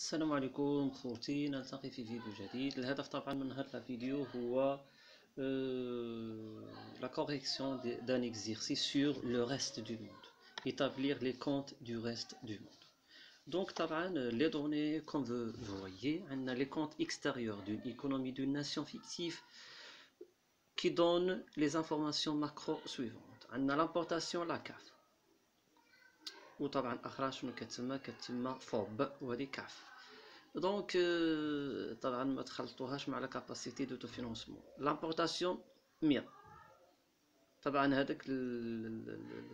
السلام عليكم خوتي، نلتقي في فيديو جديد. الهدف طبعا من هذا الفيديو هو la correction d'un exercice sur le reste du monde, établir les comptes du reste du monde. Donc طبعا les données, comme vous voyez, on a les comptes extérieurs d'une économie d'une nation fictive qui donnent les informations macro suivantes. On a l'importation, la CAF, وطبعا اخرى شنو كتسمى فوب وهذه كاف. دونك طبعا ما تخلطوهاش مع لا كاباسيتي دو تو فينانسمون. لامبورطاسيون 100، طبعا هذاك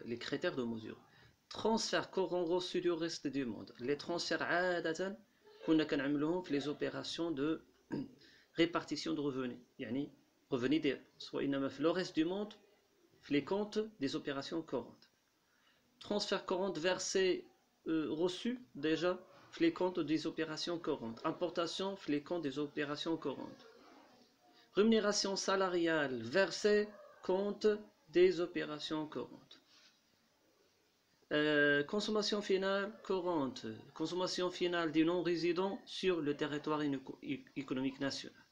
لي كريتير دو ميزور. ترانسفير كورون روسو دو ريست دو موند، لي ترانسفير عاده كنا كنعملوهم في لي زوبيراسيون دو ريبارتيسيون دو ريفوني، يعني ريفوني دي وانما في لو ريست دو موند في لي كونت دي زوبيراسيون كورونت. Transfert courant versé reçu déjà les comptes des opérations courantes. Importation les comptes des opérations courantes. Rémunération salariale versée compte des opérations courantes. Consommation finale courante. Consommation finale des non-résidents sur le territoire économique national.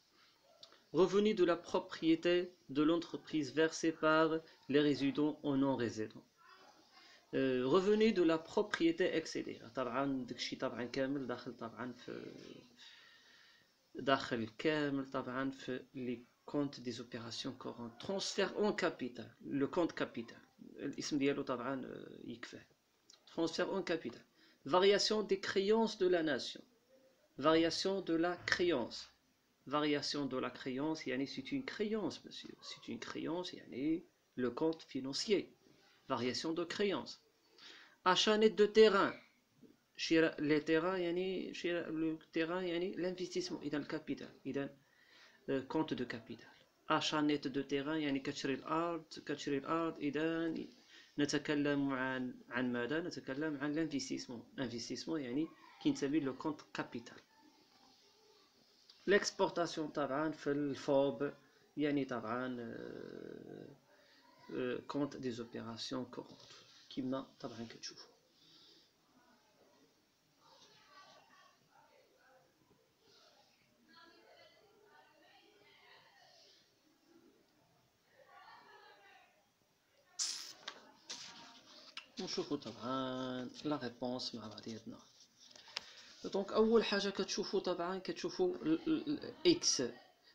Revenu de la propriété de l'entreprise versé par les résidents ou non-résidents. Revenu de la propriété excédée. طبعا داكشي طبعا كامل داخل كامل طبعا في لي كونت دي زوبيراسيون كورونت. ترانسفير اون كابيتال، لو كونت كابيتال الاسم ديالو طبعا يكفيه. ترانسفير اون كابيتال. variation des créances de la nation. Variation de la créance. Variation de la créance يعني c'est une créance monsieur, c'est une créance يعني le compte financier. Variation de créance. Achat net de terrain. Les terrains, le terrain, l'investissement, il a le capital, il a compte de capital. Achat net de terrain, كتشري الأرض، إذا نتكلم عن ماذا؟ نتكلم عن l'investissement. Investissement يعني كينتمي لو compte capital. L'exportation طبعا في الفوب يعني طبعا compte des opérations courantes كما طبعا كتشوفوا. نشوفوا طبعا لا ريبونس مع بعضياتنا. دونك اول حاجه كتشوفوا طبعا كتشوفوا اكس.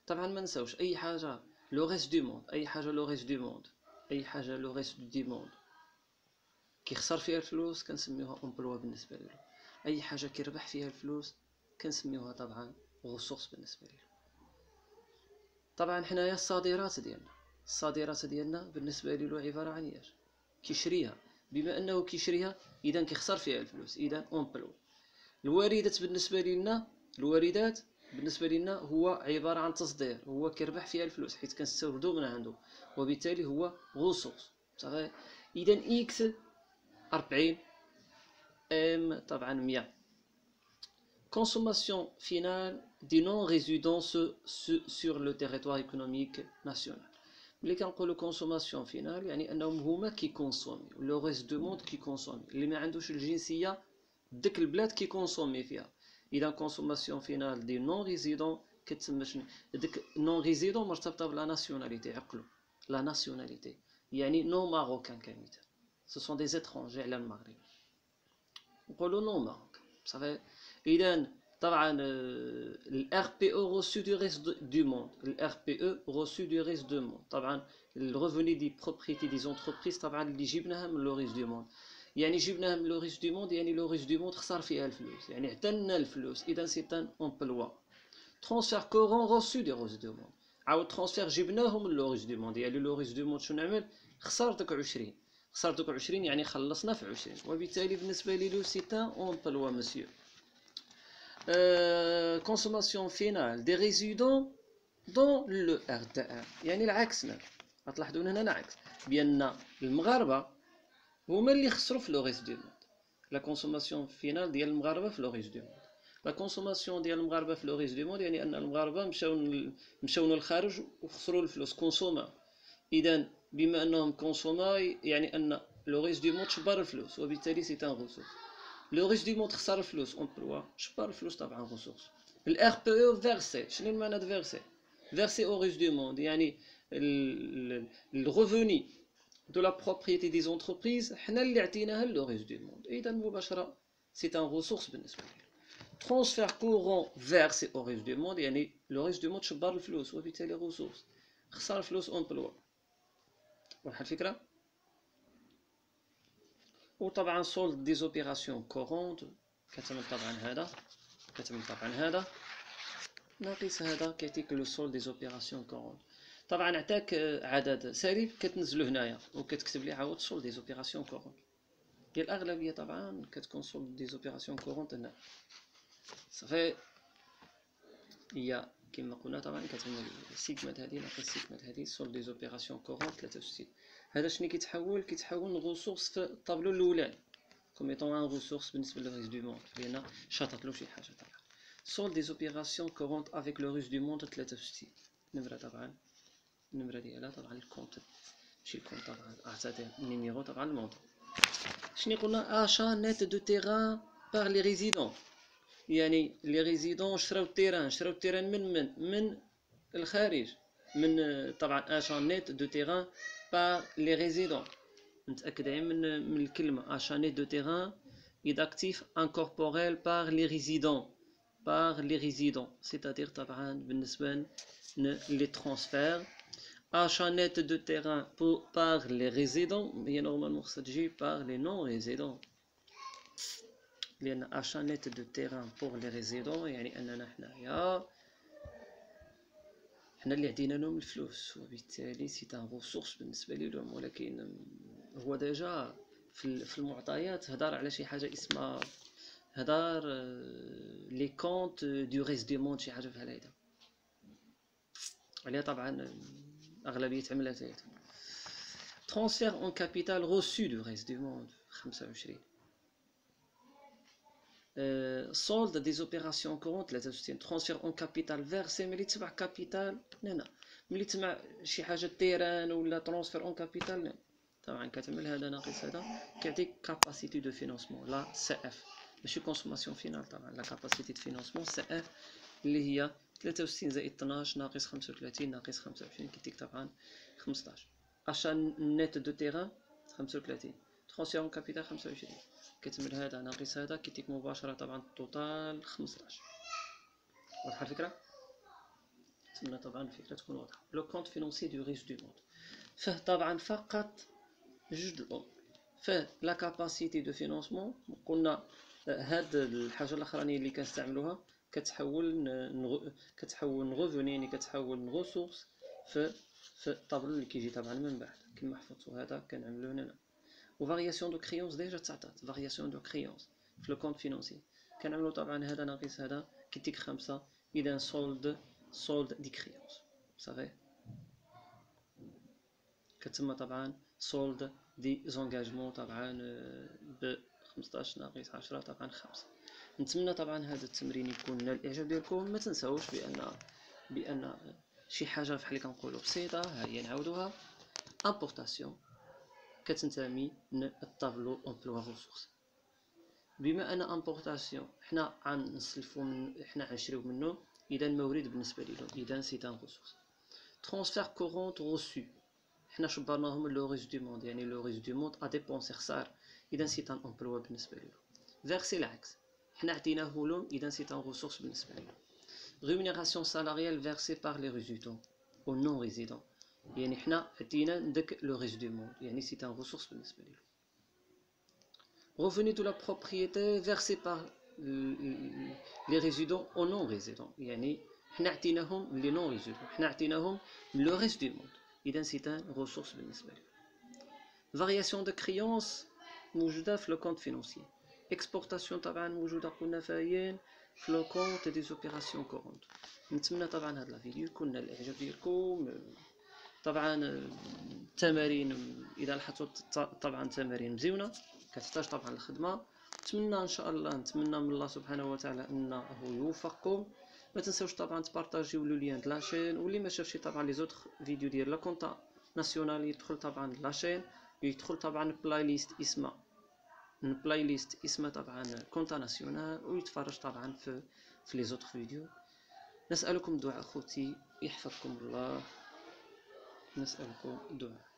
طبعا ما نساوش اي حاجه لو ريست دو موند، اي حاجه لو ريست دو موند، اي حاجه لو ريست دو موند كيخسر فيها الفلوس كنسميوها امبلوا بالنسبه له. اي حاجه كيربح فيها الفلوس كنسميوها طبعا غسوس بالنسبه له. طبعا حنايا الصادرات ديالنا بالنسبه له عباره عن ايش؟ كيشريها، بما انه كيشريها اذا كيخسر فيها الفلوس، اذا امبلوا. الواردات بالنسبه لنا هو عباره عن تصدير، هو كيربح فيها الفلوس حيت كنستوردو من عنده، وبالتالي هو غسوس. صافي، اذا اكس 40 ام طبعا 100. Consommation finale des non-résidents sur le territoire économique national. ملي كنقولوا كونسوماسيون فينال يعني انهم هما كيكونسومي، لو ريست دو موند كيكونسومي، اللي ما عندوش الجنسيه ديك البلاد كيكونسومي فيها. اذا كونسوماسيون فينال دي نون ريزيدون كتسمى شنو؟ ديك نون ريزيدون مرتبطه بلا ناسيوناليتي. عقلوا لا ناسيوناليتي يعني نو ماروكان كمثال، سو سون دي زيترونجي على المغرب نقولوا نو ماروك. صافي، اذا طبعا الار بي او روسو دو ريست دو موند، الار بي او روسو دو ريست دو موند طبعا الريفوني دي بروبريتي دي زونتربريز طبعا اللي جبناها من لو ريست دو موند. يعني جبناها من لو ريست دو موند يعني لو ريست دو موند خسر فيها الفلوس، يعني عطانا الفلوس، اذا سي ان امبلوا. ترانسفير كورون روسو دو ريست دو موند، عاود ترانسفير جبناهم من لو ريست دو موند، يعني لو ريست دو موند شنو نعمل؟ خسر دوك 20 يعني خلصنا في 20، وبالتالي بالنسبه لي سي ان امبلوا مسيو. consommation finale des résidents dans le RDA يعني العكس. غتلاحظوا هنا العكس، بان المغاربه هما اللي خسروا في لو ريست دو موند. لا كونسوماسيون فينال ديال المغاربه في لو ريست دو موند، لا كونسوماسيون ديال المغاربه في لو ريست دو موند يعني ان المغاربه مشاو للخارج وخسروا الفلوس كونسوما. اذا بما انهم كونسوما يعني ان لو ريست دو موند شبر الفلوس، وبالتالي سي ان غسوس. لو ريس دو مونت خسر الفلوس امبلوا، شبر الفلوس طبعا ريسورس. الار بي او فيرسي، شنو المعنى د فيرسي؟ فيرسي او ريس دو موند يعني الريفوني دو لا بروبريتي دي زونتربريز حنا اللي عطيناها لو ريس دو موند، اذا مباشره سي ان ريسورس بالنسبه لنا. ترانسفير كورون فيرسي او ريس دو موند يعني لو ريس دو موند شبر الفلوس وبالتالي ريسورس، خسر الفلوس امبلوا. واضحه الفكره؟ وطبعا سولد دي زوبيراسيون كورونت كتعمل طبعا هذا، كتعمل طبعا هذا ناقص هذا كيعطيك لو سولد دي زوبيراسيون كورونت. طبعا عطاك عدد سالب كتنزلو هنايا وكتكتب لي عاود سولد دي زوبيراسيون كورونت. ديال الاغلبيه طبعا كتكون سولد دي زوبيراسيون كورونت هنا صافي. هي كما قلنا طبعا كتعمل سيغمات هذه ناقص سيغمات هذه سولد دي زوبيراسيون كورونت 63. هذا شنو كيتحول؟ كيتحول ريسورس في الطابلو الاولاني كوم ايطون ان ريسورس بالنسبه للريس دو موند لان شاطت له شي حاجه. طبعا سولد دي زوبيراسيون كورونت افيك لو ريس دو موند 63 نمره، طبعا النمره ديالها طبعا الكونت ماشي الكونت طبعا اعطيته النيميرو طبعا المونطون. شنو قلنا؟ اشا نيت دو تيران بار لي ريزيدون يعني لي ريزيدون شراو التيران من الخارج، من طبعا اشا نيت دو تيران بار لي ريزيدون، متاكدين من الكلمه اشا نيت دو تيران اكتيف انكوربوريل بار لي ريزيدون سيتادير طبعا بالنسبه لي ترانسفير achat net de terrain par les résidents هي نورمالمون خصها تجي par les non résidents، لأن achat net de terrain pour les résidents يعني أننا حنايا حنا اللي عطينا لهم الفلوس وبالتالي سي ان ريسورس بالنسبة لهم. ولكن هو ديجا في المعطيات هدار على شي حاجة اسمها هدار لي كونت دو ريس دو موند شي حاجة بحال هيدا عليها طبعا أغلبية عملاتها. transfert en capital reçu du reste du monde 25. solde des opérations courantes 63. transfert en capital versé ملي تبع كابيتال هنا، ملي تبع شي حاجة تيران ولا transfert en capital طبعا كتعمل هذا ناقص هذا كيعطيك capacité de financement لا CF ماشي consommation finale. طبعا لا capacité de financement CF اللي هي 63 زائد 12 ناقص 35 ناقص 25 كيديك طبعا 15. achat net de terrain 35. transfert en capital 25 كتمر هذا ناقص هذا كيديك مباشرة طبعا التوتال 15. واضحة الفكرة؟ نتمنى طبعا الفكرة تكون واضحة. لو كونت فينونسي دو ريس دو موند فيه طبعا فقط جوج الأمور، فيه لا كاباسيتي دو فينونسمون قلنا هاد الحاجة الأخرانية اللي كنستعملوها كتحول ريفوني يعني كتحول ريسورس في الطابلو اللي كيجي طبعا من بعد كما حفظتو هذا كنعملو هنا. و فارياسيون دو كريونس ديجا تعطات فارياسيون دو كريونس في لو كونت فينونسي كنعملو طبعا هذا ناقص هذا كيديك 5 اذا سولد دي كريونس صافي. كتسمى طبعا سولد دي زونجاجمون طبعا ب 15 ناقص 10 طبعا 5. نتمنى طبعا هذا التمرين يكون نال الاعجاب ديالكم. ما تنساوش بان شي حاجه بحال اللي كنقولوا بسيطه ها هي نعاودوها. امبورطاسيون كتنتمي من الطابلو امبلوا ريسورس. بما ان امبورطاسيون حنا غنسلفوا من حنا غنشريو منه اذا مورد بالنسبه ليهم اذا سي ان ريسورس. ترانسفير كورونت روسو حنا شبرناهم لو ريس دو موند يعني لو ريس دو موند ا ديبونسي خسار اذا سي ان امبلوا بالنسبه ليهم. فيرسي العكس حنا عطيناه لهم اذا سي ان ريسورس بالنسبه لهم. rémunération salariale versée par les résidents aux non résidents يعني حنا عطينا داك لو ريس دو موند يعني سي ان ريسورس بالنسبه لهم. revenu de la propriété versé par les résidents aux non résidents يعني حنا عطيناهم لي نون ريزيدون حنا عطيناهم لو ريس دو موند اذا سي ان ريسورس بالنسبه لهم. variation de créance موجوده في لو كونت فينونسي. اكسبورتاسيون طبعا موجوده قلنا فاين في لو كونت دي زوبيراسيون كورونت. نتمنى طبعا هذا الفيديو يكون نال الاعجاب ديالكم. طبعا التمارين اذا لاحظتوا طبعا تمارين مزيونه كتحتاج طبعا الخدمه. نتمنى ان شاء الله نتمنى من الله سبحانه وتعالى انه يوفقكم. ما تنساوش طبعا تبارطاجيو لو لين د لاشين واللي ما شافش طبعا لي زوتر فيديو ديال لا كونطا ناسيونال يدخل طبعا لاشين يدخل طبعا بلاي ليست اسمها بلاي ليست اسمها طبعا كونتا ناسيونال، ويتفرج طبعا في لي زوتر فيديو. نسألكم الدعاء اخوتي، يحفظكم الله، نسألكم الدعاء.